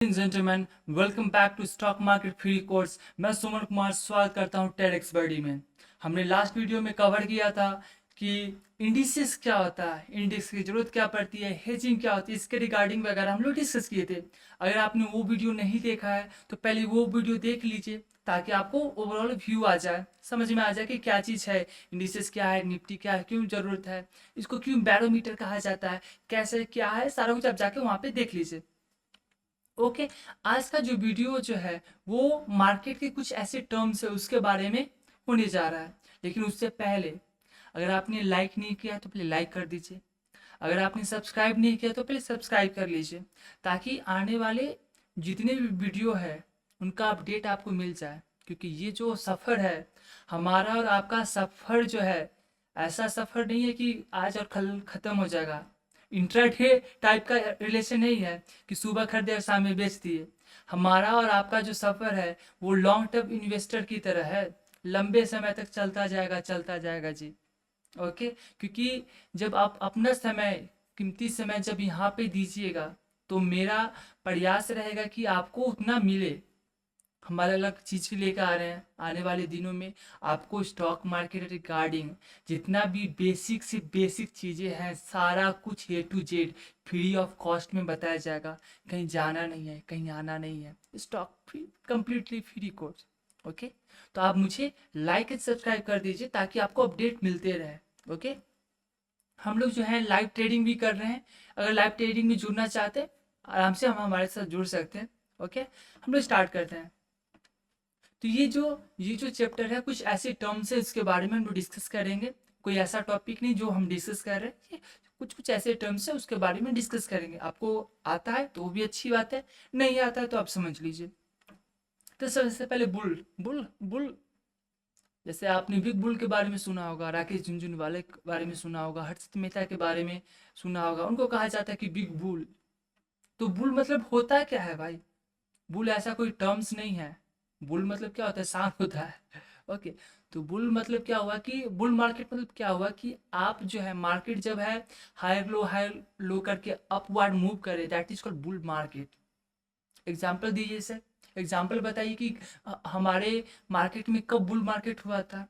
Gentleman, welcome back to stock market free course. मैं सुमन कुमार स्वागत करता हूं टेडेक्स बर्डी में। हमने लास्ट वीडियो में कवर किया था कि इंडिसेस क्या होता है, इंडेक्स की जरूरत क्या पड़ती है, हेजिंग क्या होती है, इसके रिगार्डिंग वगैरह हम लोग डिस्कस किए थे। अगर आपने वो वीडियो नहीं देखा है तो पहले वो वीडियो देख लीजिए ताकि आपको ओवरऑल व्यू आ जाए, समझ में आ जाए कि क्या चीज़ है, इंडिसेस क्या है, निफ्टी क्या है, क्यों ज़रूरत है, इसको क्यों बैरोमीटर कहा जाता है, कैसे क्या है, सारा कुछ आप जाके वहाँ पे देख लीजिए। ओके। आज का जो वीडियो जो है वो मार्केट के कुछ ऐसे टर्म्स है उसके बारे में होने जा रहा है। लेकिन उससे पहले अगर आपने लाइक नहीं किया तो पहले लाइक कर दीजिए। अगर आपने सब्सक्राइब नहीं किया तो पहले सब्सक्राइब कर लीजिए ताकि आने वाले जितने भी वीडियो है उनका अपडेट आपको मिल जाए। क्योंकि ये जो सफ़र है हमारा और आपका सफ़र जो है ऐसा सफ़र नहीं है कि आज और कल ख़त्म हो जाएगा। इंट्राडे टाइप का रिलेशन नहीं है कि सुबह खरीदे और शाम में बेच दिए। हमारा और आपका जो सफ़र है वो लॉन्ग टर्म इन्वेस्टर की तरह है, लंबे समय तक चलता जाएगा जी। ओके। क्योंकि जब आप अपना समय, कीमती समय जब यहाँ पे दीजिएगा तो मेरा प्रयास रहेगा कि आपको उतना मिले। हम अलग अलग चीज़ लेकर आ रहे हैं आने वाले दिनों में। आपको स्टॉक मार्केट रिगार्डिंग जितना भी बेसिक से बेसिक चीज़ें हैं सारा कुछ A to Z free of cost में बताया जाएगा। कहीं जाना नहीं है, कहीं आना नहीं है, stock free, completely free course. Okay. तो आप मुझे लाइक एंड सब्सक्राइब कर दीजिए ताकि आपको अपडेट मिलते रहे। ओके। हम लोग जो है लाइव ट्रेडिंग भी कर रहे हैं। अगर लाइव ट्रेडिंग में जुड़ना चाहते हैं आराम से हम हमारे साथ जुड़ सकते हैं। ओके। हम लोग स्टार्ट करते हैं। तो ये जो चैप्टर है कुछ ऐसे टर्म्स है इसके बारे में हम लोग डिस्कस करेंगे। कोई ऐसा टॉपिक नहीं जो हम डिस्कस कर रहे हैं, ये कुछ कुछ ऐसे टर्म्स है उसके बारे में डिस्कस करेंगे। आपको आता है तो वो भी अच्छी बात है, नहीं आता है तो आप समझ लीजिए। तो सबसे पहले बुल बुल बुल, जैसे आपने बिग बुल के बारे में सुना होगा, राकेश झुनझुनवाले के बारे में सुना होगा, हर्षित मेहता के बारे में सुना होगा। उनको कहा जाता है कि बिग बुल। तो बुल मतलब होता क्या है भाई? बुल ऐसा कोई टर्म्स नहीं है। बुल मतलब क्या होता है? सांप होता है। ओके। तो बुल मतलब क्या हुआ कि बुल मार्केट मतलब क्या हुआ कि आप जो है मार्केट जब है हायर लो करके अपवर्ड मूव करे, that is called bull market. Example दीजिए सर, एग्जाम्पल बताइए कि हमारे मार्केट में कब बुल मार्केट हुआ था।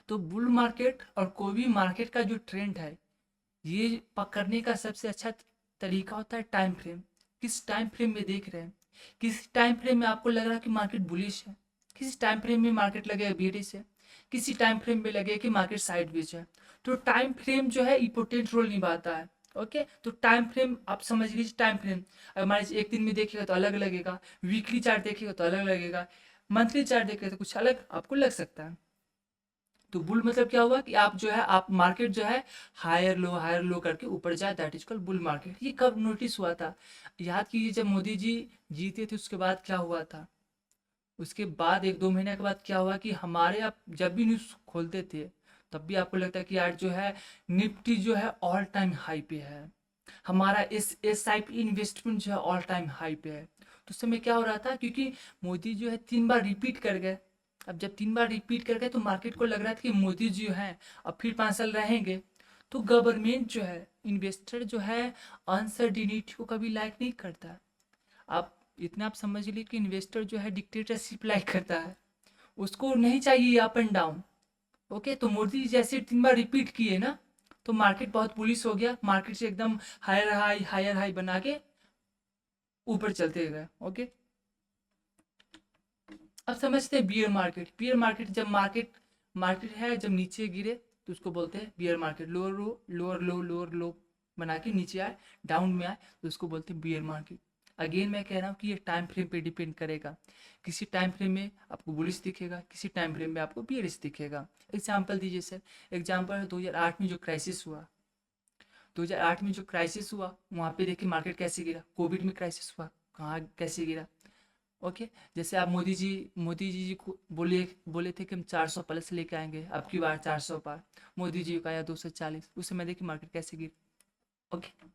तो बुल मार्केट और कोई भी मार्केट का जो ट्रेंड है ये पकड़ने का सबसे अच्छा तरीका होता है टाइम फ्रेम। किस टाइम फ्रेम में देख रहे हैं, किस टाइम फ्रेम में आपको लग रहा है कि मार्केट बुलिश है, किसी टाइम फ्रेम में मार्केट लगेगा बेरिश है, किसी टाइम फ्रेम में लगेगा कि मार्केट साइडवेज है। तो टाइम फ्रेम जो है इंपॉर्टेंट रोल निभाता है। ओके। तो टाइम फ्रेम आप समझ लीजिए। टाइम फ्रेम अगर मान लीजिए एक दिन में देखिएगा तो अलग लगेगा, वीकली चार्ट देखिएगा तो अलग लगेगा, मंथली चार्ट देखिएगा तो कुछ अलग आपको लग सकता है। तो बुल मतलब क्या हुआ कि आप जो है आप मार्केट जो है हायर लो करके ऊपर जाए, that is called bull market. ये कब नोटिस हुआ था? याद कीजिए जब मोदी जी जीते थे उसके बाद क्या हुआ था। उसके बाद एक दो महीने के बाद क्या हुआ कि हमारे आप जब भी न्यूज़ खोलते थे तब भी आपको लगता है कि यार जो है निफ्टी जो है ऑल टाइम हाई पे है, हमारा SIP इन्वेस्टमेंट जो है ऑल टाइम हाई पे है। तो उस समय क्या हो रहा था क्योंकि मोदी जो है 3 बार रिपीट कर गए। अब जब 3 बार रिपीट कर गए तो मार्केट को लग रहा था कि मोदी जी जो हैं अब फिर 5 साल रहेंगे। तो गवर्नमेंट जो है, इन्वेस्टर जो है अनसर्टिनिटी को कभी लाइक नहीं करता। आप इतना आप समझ लीजिए कि इन्वेस्टर जो है डिक्टेटरशिप लाइक करता है, उसको नहीं चाहिए अप एंड डाउन। ओके। तो मोदी जी जैसे 3 बार रिपीट किए ना तो मार्केट बहुत पुलिस हो गया, मार्केट से एकदम हायर हाई बना के ऊपर चलते गए। ओके। अब समझते हैं बियर मार्केट। बियर मार्केट जब मार्केट मार्केट है जब नीचे गिरे तो उसको बोलते हैं बियर मार्केट। लोअर लो बना के नीचे आए, डाउन में आए तो उसको बोलते हैं बियर मार्केट। अगेन मैं कह रहा हूँ कि ये टाइम फ्रेम पे डिपेंड करेगा। किसी टाइम फ्रेम में आपको बुलिश दिखेगा, किसी टाइम फ्रेम में आपको बियरिश दिखेगा। एग्जाम्पल दीजिए सर। एग्जाम्पल है 2008 में जो क्राइसिस हुआ। 2008 में जो क्राइसिस हुआ वहाँ पे देखिए मार्केट कैसे गिरा। कोविड में क्राइसिस हुआ, कहाँ कैसे गिरा। ओके। जैसे आप मोदी जी को बोले बोले थे कि हम 400 प्लस लेके आएंगे, अब की बार 400 पार। मोदी जी का आया 240, उस समय देखिए मार्केट कैसे गिर। ओके।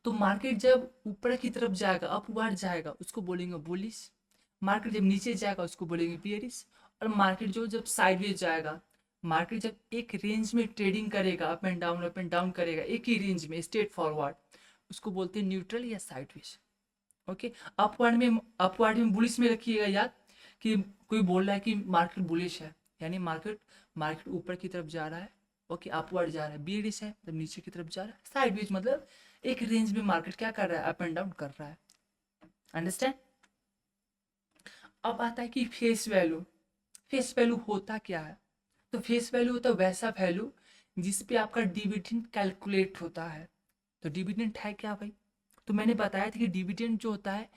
तो मार्केट जब ऊपर की तरफ जाएगा, अपवर्ड जाएगा, उसको बोलेंगे बुलिश। मार्केट जब नीचे जाएगा उसको बोलेंगे बियरिश। और मार्केट जो जब साइडवेज जाएगा, मार्केट जब एक रेंज में ट्रेडिंग करेगा, अप एंड डाउन करेगा एक ही रेंज में स्ट्रेट फॉरवर्ड, उसको बोलते हैं न्यूट्रल या साइडवेज। ओके, अपवर्ड में बुलिश में रखिएगा याद कि कोई बोल रहा है कि मार्केट बुलिश है, यानी मार्केट ऊपर की तरफ जा रहा है। ओके, अपवर्ड जा रहा है। बियरिश है मतलब नीचे की तरफ जा रहा है। साइडवेज मतलब एक रेंज में मार्केट क्या कर रहा है, अप एंड डाउन कर रहा है। अंडरस्टैंड। अब आता है कि फेस वैल्यू। फेस वैल्यू होता क्या है? तो फेस वैल्यू होता है वैसा वैल्यू जिस पे आपका डिविडेंड कैलकुलेट होता है। तो डिविडेंड है क्या भाई? तो मैंने बताया था कि डिविडेंड जो होता है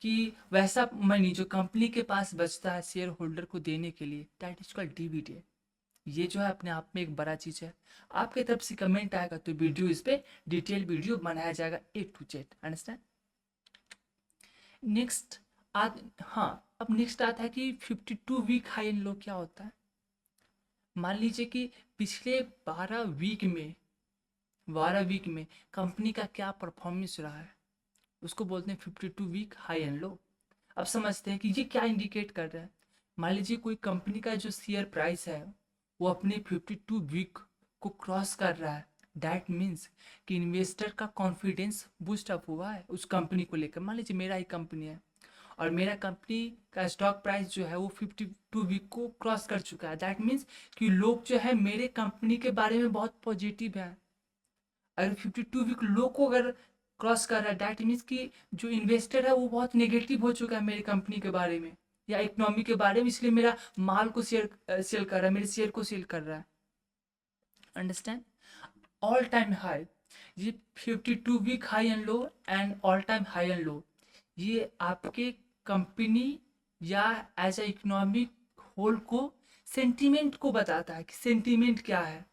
कि वैसा मनी जो कंपनी के पास बचता है शेयर होल्डर को देने के लिए, दैट इज कॉल्ड डिविडेंड। ये जो है अपने आप में एक बड़ा चीज है। आपके तरफ से कमेंट आएगा तो वीडियो इस पे डिटेल वीडियो बनाया जाएगा A to Z। Understand. Next हाँ, अब नेक्स्ट आता है कि 52 वीक हाई एंड लो क्या होता है। मान लीजिए कि पिछले 12 वीक में कंपनी का क्या परफॉर्मेंस रहा है, उसको बोलते हैं 52 वीक हाई एंड लो। अब समझते हैं कि ये क्या इंडिकेट कर रहा है। मान लीजिए कोई कंपनी का जो शेयर प्राइस है वो अपने 52 वीक को क्रॉस कर रहा है, दैट मीन्स कि इन्वेस्टर का कॉन्फिडेंस बूस्ट अप हुआ है उस कंपनी को लेकर। मान लीजिए मेरा ही कंपनी है और मेरा कंपनी का स्टॉक प्राइस जो है वो 52 वीक को क्रॉस कर चुका है, दैट मीन्स कि लोग जो है मेरे कंपनी के बारे में बहुत पॉजिटिव है। अगर 52 वीक लो को अगर क्रॉस कर रहा है, दैट मीन्स कि जो इन्वेस्टर है वो बहुत नेगेटिव हो चुका है मेरी कंपनी के बारे में या इकोनॉमी के बारे में, इसलिए मेरा माल को सेल कर रहा है, मेरे शेयर को सेल कर रहा है। अंडरस्टैंड। ऑल टाइम हाई, ये 52 week high and low and all time high and low, ये आपके कंपनी या एज ए इकोनॉमिक होल को सेंटीमेंट को बताता है कि सेंटीमेंट क्या है।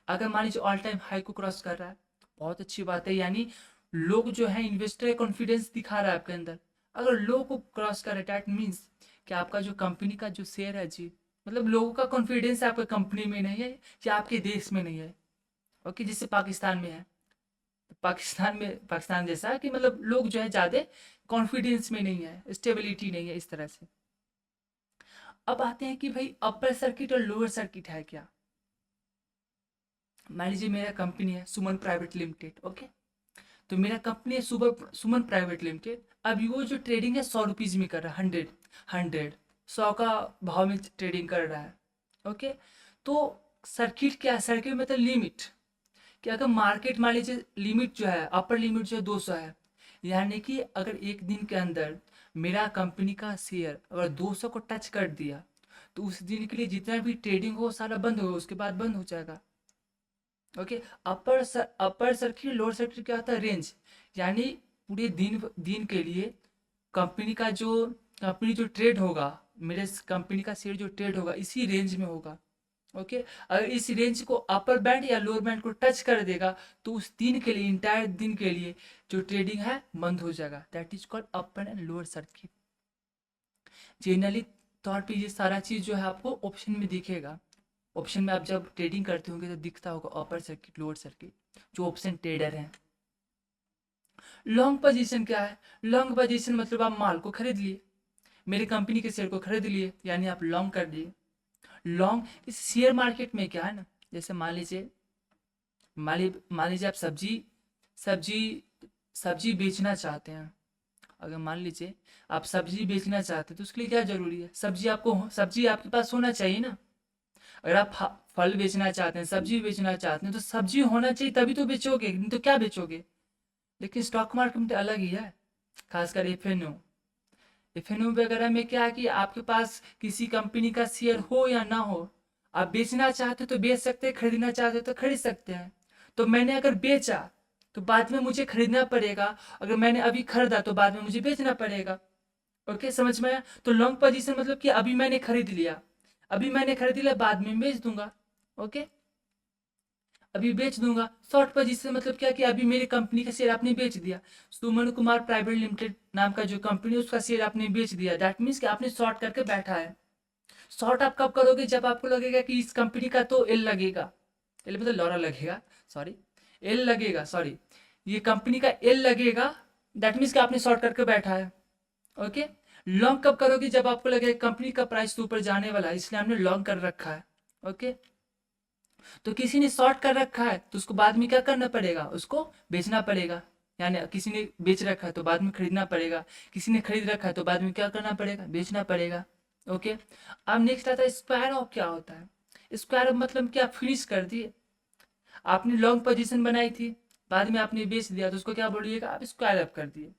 अगर मान लीजिए ऑल टाइम हाई को क्रॉस कर रहा है, बहुत अच्छी बात है, यानी लोग जो है इन्वेस्टर कॉन्फिडेंस दिखा रहा है आपके अंदर। अगर लो को क्रॉस कर रहा है, दैट मीन्स कि आपका जो कंपनी का जो शेयर है जी, मतलब लोगों का कॉन्फिडेंस आपके कंपनी में नहीं है या आपके देश में नहीं है। ओके, जैसे पाकिस्तान में है, तो पाकिस्तान जैसा है कि मतलब लोग जो है ज़्यादा कॉन्फिडेंस में नहीं है, स्टेबिलिटी नहीं है, इस तरह से। अब आते हैं कि भाई अपर सर्किट और लोअर सर्किट है क्या। मान लीजिए मेरा कंपनी है सुमन प्राइवेट लिमिटेड। ओके, तो मेरा कंपनी है सुमन प्राइवेट लिमिटेड। अभी वो जो ट्रेडिंग है 100 रुपीज़ में कर रहा है, 100 का भाव में ट्रेडिंग कर रहा है। ओके, तो सर्किट क्या है? सर्किट मतलब लिमिट, कि अगर मार्केट मान लीजिए लिमिट जो है अपर लिमिट जो है 200 है, यानी कि अगर एक दिन के अंदर मेरा कंपनी का शेयर अगर 200 को टच कर दिया तो उस दिन के लिए जितना भी ट्रेडिंग हो सारा बंद होगा, उसके बाद बंद हो जाएगा। Okay, upper circuit lower circuit क्या होता है? रेंज, यानी पूरे दिन के लिए कंपनी जो ट्रेड होगा, मेरे कंपनी का शेयर जो ट्रेड होगा इसी रेंज में होगा। ओके, अगर इस रेंज को अपर बैंड या लोअर बैंड को टच कर देगा तो उस दिन के लिए, इंटायर दिन के लिए जो ट्रेडिंग है बंद हो जाएगा। That is called upper and lower circuit. Generally तौर पे ये सारा चीज जो है आपको ऑप्शन में दिखेगा। ऑप्शन में आप जब ट्रेडिंग करते होंगे तो दिखता होगा अपर सर्किट लोअर सर्किट, जो ऑप्शन ट्रेडर हैं। लॉन्ग पोजीशन क्या है? लॉन्ग पोजीशन मतलब आप माल को खरीद लिए, मेरी कंपनी के शेयर को खरीद लिए, यानी आप लॉन्ग कर दिए। लॉन्ग इस शेयर मार्केट में क्या है ना, जैसे मान लीजिए आप सब्जी सब्जी बेचना चाहते हैं। अगर मान लीजिए आप सब्जी बेचना चाहते हैं तो उसके लिए क्या जरूरी है? सब्जी आपके पास होना चाहिए ना। अगर आप फल बेचना चाहते हैं, सब्जी बेचना चाहते हैं, तो सब्जी होना चाहिए तभी तो बेचोगे, नहीं तो क्या बेचोगे। लेकिन स्टॉक मार्केट में अलग ही है, खासकर एफएनओ वगैरह में क्या है कि आपके पास किसी कंपनी का शेयर हो या ना हो, आप बेचना चाहते हो तो बेच सकते हैं, खरीदना चाहते हो तो खरीद सकते हैं। तो मैंने अगर बेचा तो बाद में मुझे खरीदना पड़ेगा, अगर मैंने अभी खरीदा तो बाद में मुझे बेचना पड़ेगा। ओके, समझ में आया? तो लॉन्ग पोजीशन मतलब कि अभी मैंने खरीद लिया, बाद में बेच दूंगा। ओके, अभी बेच दूंगा। शॉर्ट पोजीशन मतलब क्या कि अभी मेरी कंपनी का शेयर आपने बेच दिया, सुमन कुमार प्राइवेट लिमिटेड नाम का जो कंपनी है उसका शेयर आपने बेच दिया, दैट मीन्स कि आपने शॉर्ट करके बैठा है। शॉर्ट आप कब करोगे? जब आपको लगेगा कि इस कंपनी का तो एल लगेगा, एल मतलब लॉरा लगेगा, सॉरी एल लगेगा, सॉरी ये कंपनी का एल लगेगा, दैट मीन्स कि आपने शॉर्ट करके बैठा है। ओके, लॉन्ग कब करोगे? जब आपको लगेगा कंपनी का प्राइस तो ऊपर जाने वाला है, इसलिए हमने लॉन्ग कर रखा है। ओके, तो किसी ने शॉर्ट कर रखा है तो उसको बाद में क्या करना पड़ेगा? उसको बेचना पड़ेगा। यानी किसी ने बेच रखा है तो बाद में खरीदना पड़ेगा, किसी ने खरीद रखा है तो बाद में क्या करना पड़ेगा, बेचना पड़ेगा। ओके, अब नेक्स्ट आता है स्क्वायर ऑफ। क्या होता है स्क्वायर ऑफ? मतलब क्या, फिनिश कर दिए, आपने लॉन्ग पोजीशन बनाई थी, बाद में आपने बेच दिया तो उसको क्या बोलिएगा, आप स्क्वायर अप कर दिए।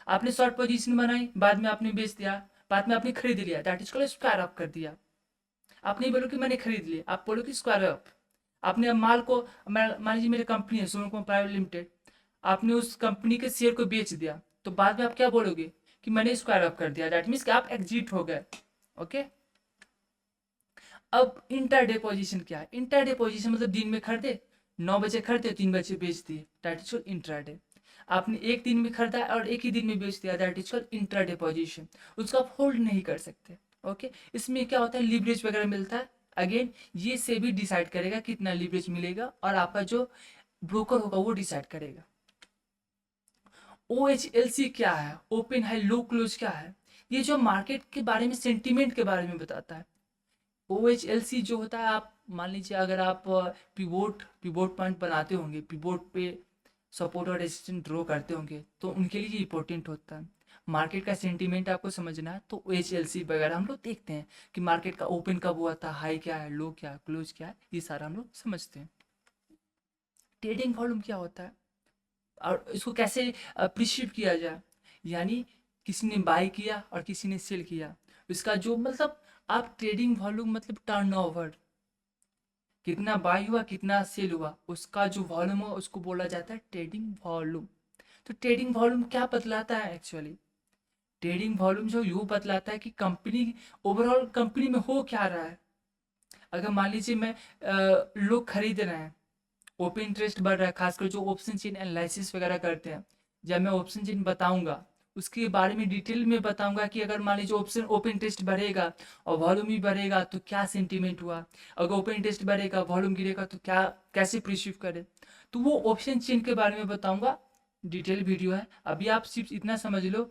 आपने शॉर्ट पोजीशन बनाई, बाद में आपने बेच दिया, बाद में आपने खरीद लिया, that is called square up कर दिया। आप नहीं बोलो कि मैंने खरीद लिया, आप बोलो कि स्क्वायर अप। आपने अब माल को, मान लीजिए मेरी कंपनी है सोनू प्राइवेट लिमिटेड, आपने उस कंपनी के शेयर को बेच दिया, तो बाद में आप क्या बोलोगे कि मैंने स्क्वायर अप कर दिया, दैट मीन्स कि आप एग्जिट हो गए। ओके, अब इंटरडे पोजीशन क्या है? इंटरडे पोजीशन मतलब दिन में खरीदे, 9 बजे खरीदे, 3 बजे बेच दिए, दैट इज कॉल्ड इंट्राडे। आपने एक दिन में खरीदा और एक ही दिन में बेच दिया, that is called intraday position. उसको आप होल्ड नहीं कर सकते। ओके, इसमें क्या होता है, लीवरेज वगैरह मिलता है। अगेन ये से भी डिसाइड करेगा कितना लीवरेज मिलेगा, और आपका जो ब्रोकर होगा वो डिसाइड करेगा। OHLC क्या है, ओपन हाई लो क्लोज क्या है? ये जो मार्केट के बारे में, सेंटीमेंट के बारे में बताता है। OHLC जो होता है, आप मान लीजिए अगर आप पिवोट पिवोट पॉइंट बनाते होंगे, पिवोट पे सपोर्ट और रेजिस्टेंस ड्रॉ करते होंगे, तो उनके लिए इंपॉर्टेंट होता है। मार्केट का सेंटीमेंट आपको समझना है तो OHLC वगैरह हम लोग देखते हैं कि मार्केट का ओपन कब हुआ था, हाई क्या है, लो क्या है, क्लोज क्या है, ये सारा हम लोग समझते हैं। ट्रेडिंग वॉल्यूम क्या होता है और इसको कैसे प्रिसीव किया जाए, यानी किसी ने बाय किया और किसी ने सेल किया, इसका जो मतलब, आप ट्रेडिंग वॉल्यूम मतलब टर्नओवर, कितना बाय हुआ कितना सेल हुआ, उसका जो वॉल्यूम हो उसको बोला जाता है ट्रेडिंग वॉल्यूम। तो ट्रेडिंग वॉल्यूम क्या बतलाता है एक्चुअली? ट्रेडिंग वॉल्यूम जो यूँ बतलाता है कि कंपनी, ओवरऑल कंपनी में हो क्या रहा है। अगर मान लीजिए मैं लोग खरीद रहे हैं, ओपन इंटरेस्ट बढ़ रहा है, खासकर जो ऑप्शन चेन एनालिसिस वगैरह करते हैं, जब मैं ऑप्शन चेन बताऊंगा उसके बारे में डिटेल में बताऊंगा कि अगर मान लीजिए ऑप्शन ओपन इंटरेस्ट बढ़ेगा और वॉल्यूम भी बढ़ेगा तो क्या सेंटीमेंट हुआ, अगर ओपन इंटरेस्ट बढ़ेगा वॉल्यूम गिरेगा तो क्या, कैसे प्रिसीव करें, तो वो ऑप्शन चेन के बारे में बताऊंगा। डिटेल वीडियो है। अभी आप सिर्फ इतना समझ लो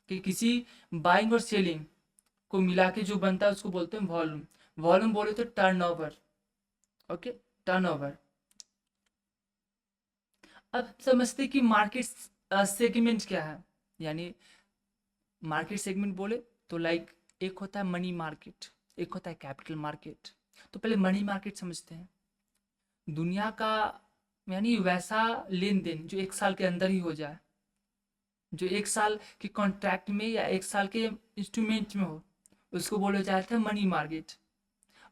कि किसी बाइंग और सेलिंग को मिला के जो बनता है उसको बोलते हैं वॉल्यूम। वॉल्यूम बोले तो टर्नओवर। Okay, turnover. अब समझते हैं कि मार्केट सेगमेंट क्या है। यानी मार्केट सेगमेंट बोले तो लाइक, एक होता है मनी मार्केट, एक होता है कैपिटल मार्केट। तो पहले मनी मार्केट समझते हैं। दुनिया का, यानी वैसा लेन देन जो एक साल के अंदर ही हो जाए, जो एक साल के कॉन्ट्रैक्ट में या एक साल के इंस्ट्रूमेंट में हो, उसको बोला जाता है मनी मार्केट।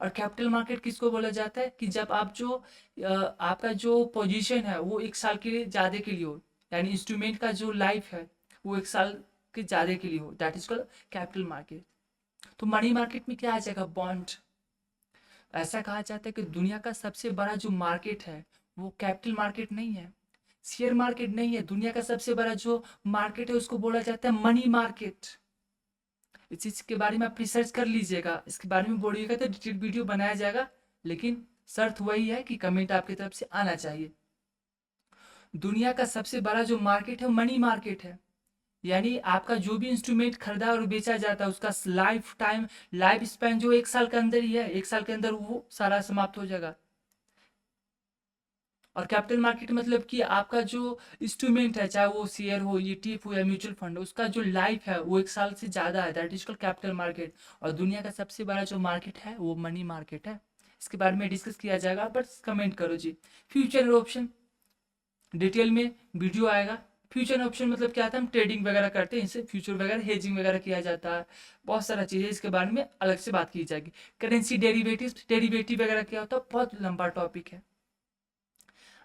और कैपिटल मार्केट किसको बोला जाता है कि जब आप जो आपका जो पोजीशन है वो एक साल के लिए ज़्यादा के लिए हो, यानी इंस्ट्रूमेंट का जो लाइफ है वो एक साल के ज़्यादा के लिए हो, that is called capital market. तो मनी मार्केट में क्या आ जाएगा, बॉन्ड। ऐसा कहा जाता है कि दुनिया का सबसे बड़ा जो मार्केट है वो कैपिटल मार्केट नहीं है, शेयर मार्केट नहीं है, दुनिया का सबसे बड़ा जो मार्केट है उसको बोला जाता है मनी मार्केट। इस चीज़ के बारे में आप रिसर्च कर लीजिएगा, इसके बारे में बोलिएगा तो डिटेल वीडियो बनाया जाएगा, लेकिन शर्त वही है कि कमेंट आपकी तरफ से आना चाहिए। दुनिया का सबसे बड़ा जो मार्केट है मनी मार्केट है, यानी आपका जो भी इंस्ट्रूमेंट खरीदा और बेचा जाता है उसका लाइफ टाइम, लाइफ स्पैन जो एक साल के अंदर ही है, एक साल के अंदर वो सारा समाप्त हो जाएगा। और कैपिटल मार्केट मतलब कि आपका जो इंस्ट्रूमेंट है, चाहे वो शेयर हो, ETF हो या म्यूचुअल फंड हो, उसका जो लाइफ है वो एक साल से ज़्यादा है, that is called capital market. और दुनिया का सबसे बड़ा जो मार्केट है वो मनी मार्केट है। इसके बारे में डिस्कस किया जाएगा, बस कमेंट करो जी। फ्यूचर ऑप्शन डिटेल में वीडियो आएगा। फ्यूचर ऑप्शन मतलब क्या था, हम ट्रेडिंग वगैरह करते हैं, इनसे फ्यूचर वगैरह हेजिंग वगैरह किया जाता है, बहुत सारा चीज़ें इसके बारे में अलग से बात की जाएगी। करेंसी डेरिवेटिव, डेरिवेटिव वगैरह क्या होता है, बहुत लंबा टॉपिक है।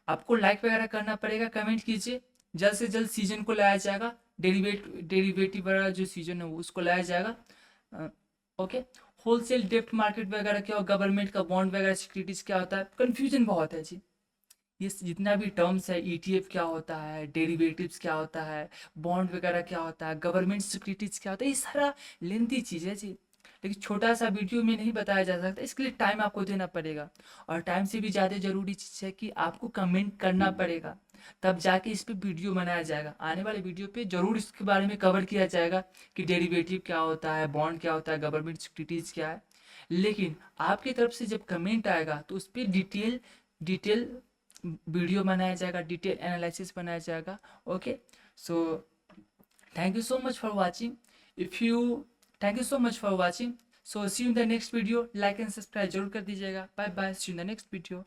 आपको लाइक वगैरह करना पड़ेगा, कमेंट कीजिए। जल्द से जल्द सीजन को लाया जाएगा, डेरिवेटिव वाला जो सीजन है उसको लाया जाएगा। ओके, होलसेल डेप्ट मार्केट वगैरह क्या हो, गवर्नमेंट का बॉन्ड वगैरह सिक्योरिटीज क्या होता है, कन्फ्यूजन बहुत है जी। ये जितना भी टर्म्स है, ETF क्या होता है, डेरिवेटिव्स क्या होता है, बॉन्ड वगैरह क्या होता है, गवर्नमेंट सिक्योरिटीज क्या होता है, ये सारा लेंथी चीज़ है जी। लेकिन छोटा सा वीडियो में नहीं बताया जा सकता, इसके लिए टाइम आपको देना पड़ेगा। और टाइम से भी ज़्यादा ज़रूरी चीज़ है कि आपको कमेंट करना पड़ेगा, तब जाके इस पर वीडियो बनाया जाएगा। आने वाले वीडियो पे ज़रूर इसके बारे में कवर किया जाएगा कि डेरिवेटिव क्या होता है, बॉन्ड क्या होता है, गवर्नमेंट सिक्योरिटीज़ क्या है। लेकिन आपकी तरफ से जब कमेंट आएगा तो उस पर डिटेल वीडियो बनाया जाएगा, डिटेल एनालिसिस बनाया जाएगा। Okay, so thank you so much for watching. If you thank you so much for watching. So see you in the next video. Like and subscribe जरूर कर दीजिएगा। Bye bye, see you in the next video.